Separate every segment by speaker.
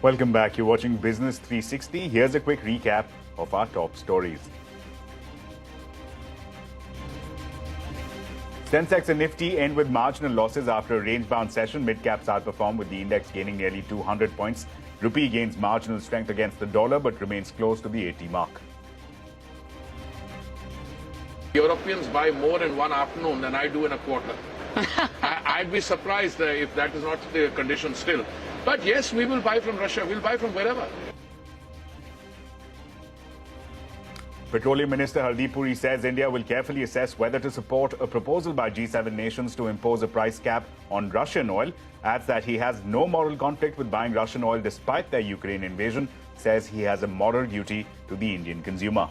Speaker 1: Welcome back. You're watching Business 360. Here's a quick recap of our top stories. Sensex and Nifty end with marginal losses after a range-bound session. Mid-caps outperform with the index gaining nearly 200 points. Rupee gains marginal strength against the dollar but remains close to the 80 mark.
Speaker 2: Europeans buy more in one afternoon than I do in a quarter. I'd be surprised if that is not the condition still. But yes, we will buy from Russia. We'll buy from wherever.
Speaker 1: Petroleum Minister Hardeep Puri says India will carefully assess whether to support a proposal by G7 nations to impose a price cap on Russian oil. Adds that he has no moral conflict with buying Russian oil despite their Ukraine invasion. Says he has a moral duty to the Indian consumer.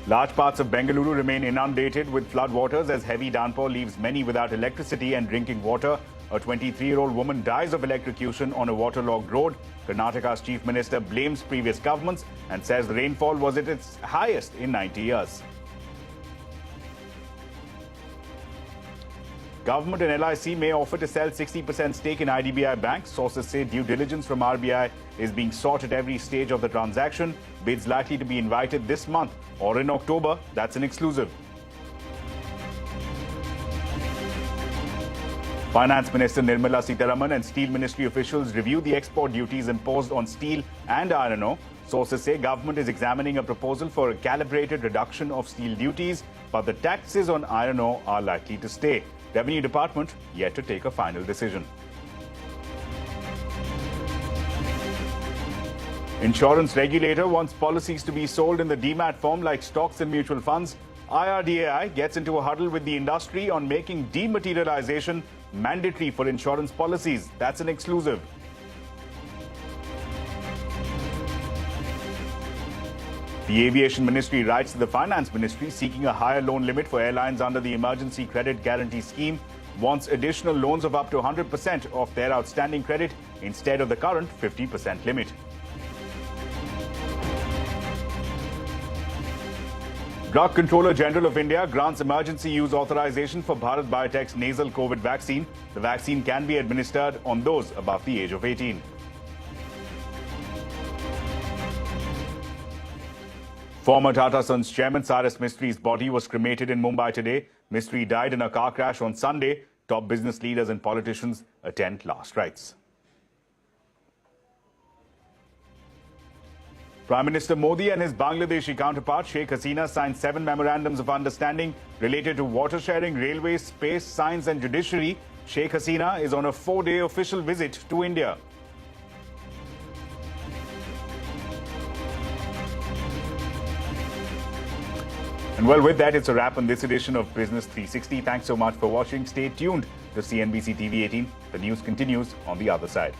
Speaker 1: Large parts of Bengaluru remain inundated with floodwaters as heavy downpour leaves many without electricity and drinking water. A 23-year-old woman dies of electrocution on a waterlogged road. Karnataka's chief minister blames previous governments and says the rainfall was at its highest in 90 years. Government and LIC may offer to sell 60% stake in IDBI Bank. Sources say due diligence from RBI is being sought at every stage of the transaction. Bids likely to be invited this month or in October. That's an exclusive. Finance Minister Nirmala Sitharaman and Steel Ministry officials review the export duties imposed on steel and iron ore. Sources say government is examining a proposal for a calibrated reduction of steel duties, but the taxes on iron ore are likely to stay. Revenue Department yet to take a final decision. Insurance regulator wants policies to be sold in the demat form like stocks and mutual funds. IRDAI gets into a huddle with the industry on making dematerialization mandatory for insurance policies. That's an exclusive. The Aviation Ministry writes to the Finance Ministry seeking a higher loan limit for airlines under the Emergency Credit Guarantee Scheme. Wants additional loans of up to 100% of their outstanding credit instead of the current 50% limit. Drug Controller General of India grants emergency use authorization for Bharat Biotech's nasal COVID vaccine. The vaccine can be administered on those above the age of 18. Former Tata Sons chairman Cyrus Mistri's body was cremated in Mumbai today. Mistry died in a car crash on Sunday. Top business leaders and politicians attend last rites. Prime Minister Modi and his Bangladeshi counterpart Sheikh Hasina signed 7 memorandums of understanding related to water sharing, railways, space, science and judiciary. Sheikh Hasina is on a 4-day official visit to India. And well, with that, it's a wrap on this edition of Business 360. Thanks so much for watching. Stay tuned to CNBC-TV18. The news continues on the other side.